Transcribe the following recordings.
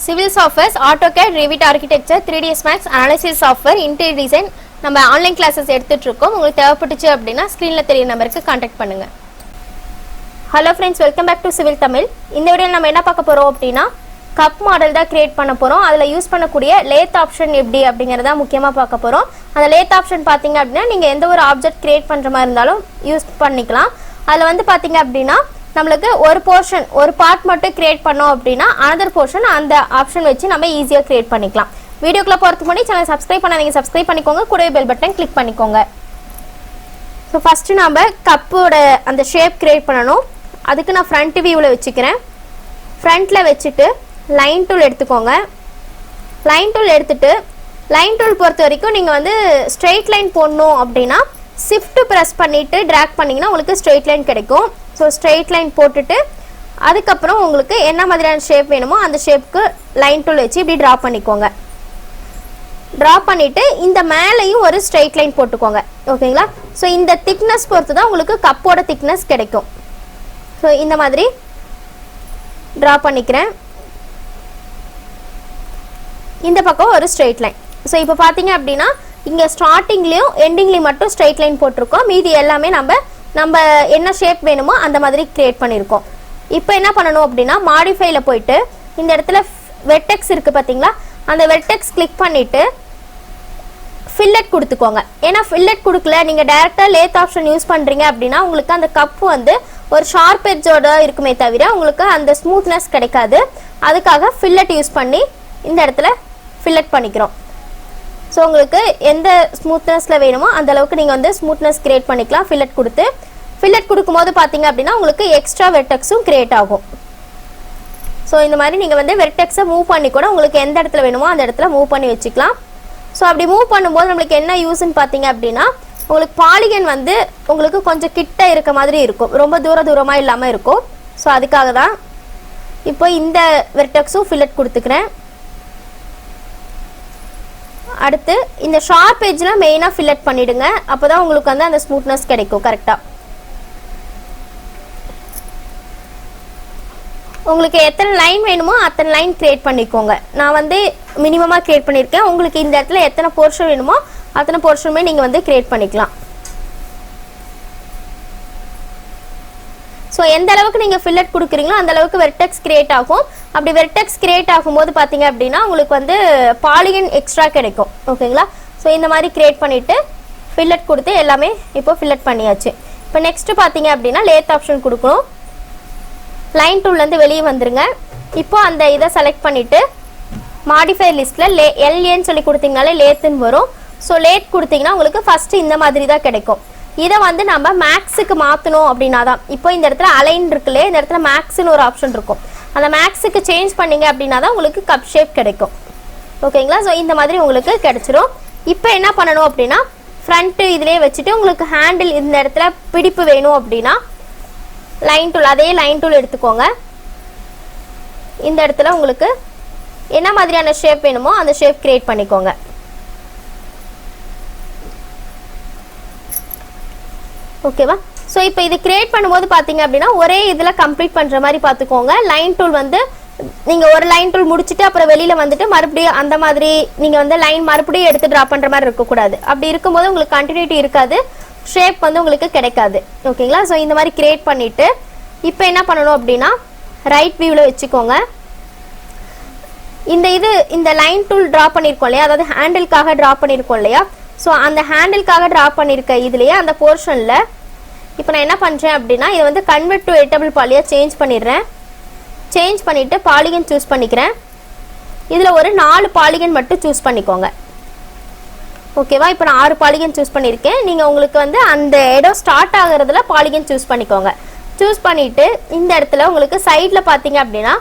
Civil softwares, AutoCAD, Revit Architecture, 3dsmax, Analysis software, Interior Design நம்ம online classes எடுத்துட்டு இருக்கோம். உங்களுக்கு தேவைப்பட்டுச்சு அப்படினா ஸ்கிரீன்ல தெரிய நம்பருக்கு கான்டாக்ட் பண்ணுங்க. Hello friends, welcome back to Civil Tamil. இந்த வீடியோல நம்ம என்ன பார்க்க போறோம் அப்படினா கப் மாடல் தான் கிரியேட் பண்ண போறோம். அதுல யூஸ் பண்ணக்கூடிய லேத் ஆப்ஷன் எப்படி அப்படிங்கறத முக்கியமா பார்க்க போறோம். அந்த லேத் ஆப்ஷன் பாத்தீங்க அப்படினா நீங்க எந்த ஒரு ஆப்ஜெக்ட் கிரியேட் பண்ற மாதிரி இருந்தாலும் யூஸ் பண்ணிக்கலாம். அதுல வந்து பாத்தீங்க அப்படினா நமக்கு ஒரு போர்ஷன் ஒரு பார்ட் மட்டும் கிரியேட் பண்ணோம் அப்படினா another portion அந்த ஆப்ஷன் வச்சு நம்ம ஈஸியா கிரியேட் பண்ணிக்கலாம். வீடியோக்குள்ள போறதுக்கு முன்னாடி சேனலை சப்ஸ்கிரைப் பண்ணாதீங்க, சப்ஸ்கிரைப் பண்ணிக்கோங்க, கூடவே பெல் பட்டன் கிளிக் பண்ணிக்கோங்க. ஸோ ஃபர்ஸ்ட் நாம கப்போட அந்த ஷேப் கிரியேட் பண்ணணும். அதுக்கு நான் ஃப்ரண்ட் வியூவில் வச்சுக்கிறேன். ஃப்ரண்ட்ல வச்சுட்டு லைன் டூல் எடுத்துக்கோங்க. லைன் டூல் எடுத்துட்டு லைன் டூல் பொறுத்த வரைக்கும் நீங்கள் வந்து ஸ்ட்ரெயிட் லைன் போடணும் அப்படின்னா ஷிஃப்ட் ப்ரெஸ் பண்ணிட்டு ட்ராக் பண்ணிங்கன்னா உங்களுக்கு ஸ்ட்ரெயிட் லைன் கிடைக்கும். ஸோ ஸ்ட்ரெயிட் லைன் போட்டுட்டு அதுக்கப்புறம் உங்களுக்கு என்ன மாதிரியான ஷேப் வேணுமோ அந்த ஷேப்புக்கு லைன் டூல் வச்சு இப்படி ட்ரா பண்ணிக்கோங்க. ட்ரா பண்ணிட்டு இந்த மேலேயும் ஒரு ஸ்ட்ரெயிட் லைன் போட்டுக்கோங்க. ஓகேங்களா? ஸோ இந்த திக்னஸ் பொறுத்து தான் உங்களுக்கு கப்போட திக்னஸ் கிடைக்கும். ஸோ இந்த மாதிரி ட்ரா பண்ணிக்கிறேன். இந்த பக்கம் ஒரு ஸ்ட்ரெயிட் லைன். ஸோ இப்போ பார்த்தீங்க அப்படின்னா இங்கே ஸ்டார்டிங்லேயும் எண்டிங்லேயும் மட்டும் ஸ்ட்ரெயிட் லைன் போட்டிருக்கோம். மீதி எல்லாமே நம்ம என்ன ஷேப் வேணுமோ அந்த மாதிரி கிரியேட் பண்ணியிருக்கோம். இப்போ என்ன பண்ணணும் அப்படின்னா மாடிஃபைல போயிட்டு இந்த இடத்துல வெர்டெக்ஸ் இருக்குது பார்த்தீங்களா, அந்த வெர்டெக்ஸ் கிளிக் பண்ணிவிட்டு ஃபில்லட் கொடுத்துக்கோங்க. ஏன்னா ஃபில்லட் கொடுக்கல நீங்கள் டைரெக்டாக லேத் ஆப்ஷன் யூஸ் பண்ணுறீங்க அப்படின்னா உங்களுக்கு அந்த கப்பு வந்து ஒரு ஷார்ப் எட்ஜோட இருக்குமே தவிர உங்களுக்கு அந்த ஸ்மூத்னஸ் கிடைக்காது. அதுக்காக ஃபில்லட் யூஸ் பண்ணி இந்த இடத்துல ஃபில்லட் பண்ணிக்கிறோம். ஸோ உங்களுக்கு எந்த ஸ்மூத்னஸில் வேணுமோ அந்த அளவுக்கு நீங்கள் வந்து ஸ்மூத்னஸ் கிரியேட் பண்ணிக்கலாம். ஃபில்லட் கொடுக்கும்போது பார்த்தீங்க அப்படின்னா உங்களுக்கு எக்ஸ்ட்ரா வெர்டெக்ஸும் கிரியேட் ஆகும். ஸோ இந்த மாதிரி நீங்கள் வந்து வெர்டெக்ஸை மூவ் பண்ணி கூட உங்களுக்கு எந்த இடத்துல வேணுமோ அந்த இடத்துல மூவ் பண்ணி வச்சுக்கலாம். ஸோ அப்படி மூவ் பண்ணும்போது நம்மளுக்கு என்ன யூஸ்ன்னு பார்த்தீங்க அப்படின்னா உங்களுக்கு பாலிகன் வந்து உங்களுக்கு கொஞ்சம் கிட்ட இருக்க மாதிரி இருக்கும், ரொம்ப தூரமாக இல்லாமல் இருக்கும். ஸோ அதுக்காக தான் இப்போ இந்த வெர்டெக்ஸும் ஃபில்லட் கொடுத்துக்கிறேன். அடுத்து இந்த ஷார்ப் எட்ஜில் மெயினாக ஃபில்லட் பண்ணிவிடுங்க. அப்போ தான் உங்களுக்கு வந்து அந்த ஸ்மூத்னஸ் கிடைக்கும் கரெக்டாக. உங்களுக்கு எத்தனை லைன் வேணுமோ அத்தனை லைன் கிரியேட் பண்ணிக்கோங்க. நான் வந்து மினிமமாக கிரியேட் பண்ணியிருக்கேன். உங்களுக்கு இந்த இடத்துல எத்தனை போர்ஷன் வேணுமோ அத்தனை போர்ஷனுமே நீங்கள் வந்து கிரியேட் பண்ணிக்கலாம். ஸோ எந்த அளவுக்கு நீங்கள் ஃபில்லட் கொடுக்குறீங்களோ அந்த அளவுக்கு வெர்டெக்ஸ் கிரியேட் ஆகும். அப்படி வெர்டெக்ஸ் கிரியேட் ஆகும்போது பார்த்தீங்க அப்படின்னா உங்களுக்கு வந்து பாலிகன் எக்ஸ்ட்ரா கிடைக்கும். ஓகேங்களா? ஸோ இந்த மாதிரி கிரியேட் பண்ணிவிட்டு ஃபில்லட் கொடுத்து எல்லாமே இப்போ ஃபில்லட் பண்ணியாச்சு. இப்போ நெக்ஸ்ட்டு பார்த்தீங்க அப்படின்னா லேத் ஆப்ஷன் கொடுக்கணும். லைன் டூல்லேருந்து வெளியே வந்துருங்க. இப்போ அந்த இதை செலக்ட் பண்ணிவிட்டு மாடிஃபை லிஸ்ட்டில் எல்ஏன்னு சொல்லி கொடுத்தீங்கனாலே லேத்துன்னு வரும். ஸோ லேத் கொடுத்தீங்கன்னா உங்களுக்கு ஃபஸ்ட்டு இந்த மாதிரி தான் கிடைக்கும். இதை வந்து நம்ம மேக்ஸுக்கு மாற்றணும் அப்படின்னா தான் இப்போ இந்த இடத்துல அலைன் இருக்குல்லே, இந்த இடத்துல மேக்ஸ்னு ஒரு ஆப்ஷன் இருக்கும். அந்த மேக்ஸுக்கு சேஞ்ச் பண்ணிங்க அப்படின்னா தான் உங்களுக்கு கப் ஷேப் கிடைக்கும். ஓகேங்களா? ஸோ இந்த மாதிரி உங்களுக்கு கிடைச்சிரும். இப்போ என்ன பண்ணணும் அப்படின்னா ஃப்ரண்ட்டு இதிலே வச்சுட்டு உங்களுக்கு ஹேண்டில் இந்த இடத்துல பிடிப்பு வேணும் அப்படின்னா லைன் டூல், அதே லைன் டூல் எடுத்துக்கோங்க. இந்த இடத்துல உங்களுக்கு என்ன மாதிரியான ஷேப் வேணுமோ அந்த ஷேப் கிரியேட் பண்ணிக்கோங்க. ஓகேவா? ஸோ இப்போ இது கிரியேட் பண்ணும்போது பார்த்தீங்க அப்படின்னா ஒரே இதில் கம்ப்ளீட் பண்ணுற மாதிரி பார்த்துக்கோங்க. லைன் டூல் வந்து நீங்கள் ஒரு லைன் டூல் முடிச்சுட்டு அப்புறம் வெளியில் வந்துட்டு மறுபடியும் அந்த மாதிரி நீங்கள் வந்து லைன் மறுபடியும் எடுத்து ட்ரா பண்ணுற மாதிரி இருக்கக்கூடாது. அப்படி இருக்கும்போது உங்களுக்கு கண்டினியூட்டி இருக்காது, ஷேப் வந்து உங்களுக்கு கிடைக்காது. ஓகேங்களா? ஸோ இந்த மாதிரி கிரியேட் பண்ணிவிட்டு இப்போ என்ன பண்ணணும் அப்படின்னா ரைட் வியூவில் வச்சுக்கோங்க. இந்த லைன் டூல் ட்ரா பண்ணியிருக்கோம் இல்லையா, அதாவது ஹேண்டிலுக்காக ட்ரா பண்ணியிருக்கோம் இல்லையா, ஸோ அந்த ஹேண்டிலுக்காக ட்ரா பண்ணியிருக்க இதுலேயே அந்த போர்ஷனில் இப்போ நான் என்ன பண்ணுறேன் அப்படின்னா இதை வந்து கன்வெர்ட் டு எடிட்டபிள் பாலியாக சேஞ்ச் பண்ணிடுறேன். சேஞ்ச் பண்ணிவிட்டு பாலிகன் சூஸ் பண்ணிக்கிறேன். இதில் ஒரு 4 பாலிகன் மட்டும் சூஸ் பண்ணிக்கோங்க. ஓகேவா? இப்போ நான் 6 பாலிகன் சூஸ் பண்ணியிருக்கேன். நீங்கள் உங்களுக்கு வந்து அந்த இடம் ஸ்டார்ட் ஆகிறதுல பாலிகன் சூஸ் பண்ணிக்கோங்க. சூஸ் பண்ணிவிட்டு இந்த இடத்துல உங்களுக்கு சைடில் பார்த்தீங்க அப்படின்னா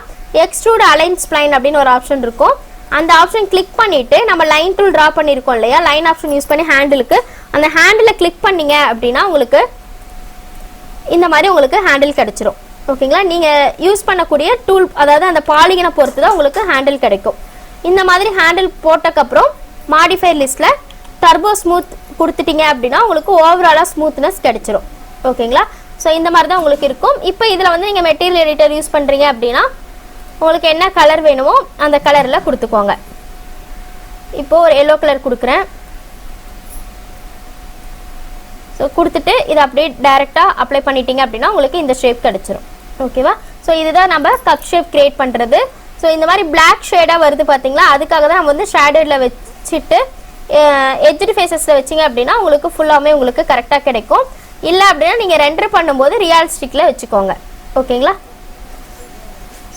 எக்ஸ்ட்ரூட் அலைன் ஸ்ப்ளைன் அப்படின்னு ஒரு ஆப்ஷன் இருக்கும். அந்த ஆப்ஷன் கிளிக் பண்ணிவிட்டு நம்ம லைன் டூல் ட்ரா பண்ணியிருக்கோம் இல்லையா, லைன் ஆப்ஷன் யூஸ் பண்ணி ஹேண்டிலுக்கு அந்த ஹேண்டில் கிளிக் பண்ணிங்க அப்படின்னா உங்களுக்கு இந்த மாதிரி உங்களுக்கு ஹேண்டில் கிடச்சிரும். ஓகேங்களா? நீங்கள் யூஸ் பண்ணக்கூடிய டூல் அதாவது அந்த பாலிகனை பொறுத்து தான் உங்களுக்கு ஹேண்டில் கிடைக்கும். இந்த மாதிரி ஹேண்டில் போட்டக்கப்புறம் மாடிஃபை லிஸ்ட்டில் டர்போ ஸ்மூத் கொடுத்துட்டீங்க அப்படின்னா உங்களுக்கு ஓவராலாக ஸ்மூத்னஸ் கிடைச்சிரும். ஓகேங்களா? ஸோ இந்த மாதிரி தான் உங்களுக்கு இருக்கும். இப்போ இதில் வந்து நீங்கள் மெட்டீரியல் எடிட்டர் யூஸ் பண்ணுறீங்க அப்படின்னா உங்களுக்கு என்ன கலர் வேணுமோ அந்த கலரில் கொடுத்துக்கோங்க. இப்போது ஒரு எல்லோ கலர் கொடுக்குறேன். ஸோ கொடுத்துட்டு இதை அப்படியே டைரெக்டாக அப்ளை பண்ணிட்டீங்க அப்படின்னா உங்களுக்கு இந்த ஷேப் கிடச்சிரும். ஓகேவா? ஸோ இதுதான் நம்ம கப் ஷேப் கிரியேட் பண்ணுறது. ஸோ இந்த மாதிரி பிளாக் ஷேடாக வருது பார்த்தீங்களா, அதுக்காக தான் நம்ம வந்து ஷேடோவில் வச்சுட்டு எட்ஜ் ஃபேஸஸில் வச்சிங்க அப்படின்னா உங்களுக்கு ஃபுல்லாமே உங்களுக்கு கரெக்டாக கிடைக்கும். இல்லை அப்படின்னா நீங்கள் ரெண்டர் பண்ணும்போது ரியலிஸ்டிக்கில் வச்சுக்கோங்க. ஓகேங்களா?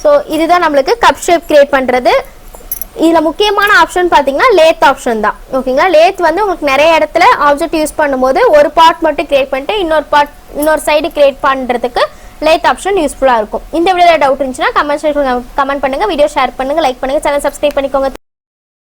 ஸோ இதுதான் நம்மளுக்கு கப் ஷேப் கிரியேட் பண்ணுறது. இதில் முக்கியமான ஆப்ஷன் பார்த்தீங்கன்னா லேத் ஆப்ஷன் தான். ஓகேங்களா? லேத் வந்து உங்களுக்கு நிறைய இடத்துல ஆப்ஜெக்ட் யூஸ் பண்ணும்போது ஒரு பார்ட் மட்டும் கிரியேட் பண்ணிட்டு இன்னொரு சைடு கிரியேட் பண்ணுறதுக்கு லேத் ஆப்ஷன் யூஸ்ஃபுல்லாக இருக்கும். இந்த வீடியோவில் டவுட் இருந்துச்சுன்னா கமெண்ட் பண்ணுங்கள், வீடியோ ஷேர் பண்ணுங்கள், லைக் பண்ணுங்கள், சேனல் சப்ஸ்கிரைப் பண்ணிக்கோங்க.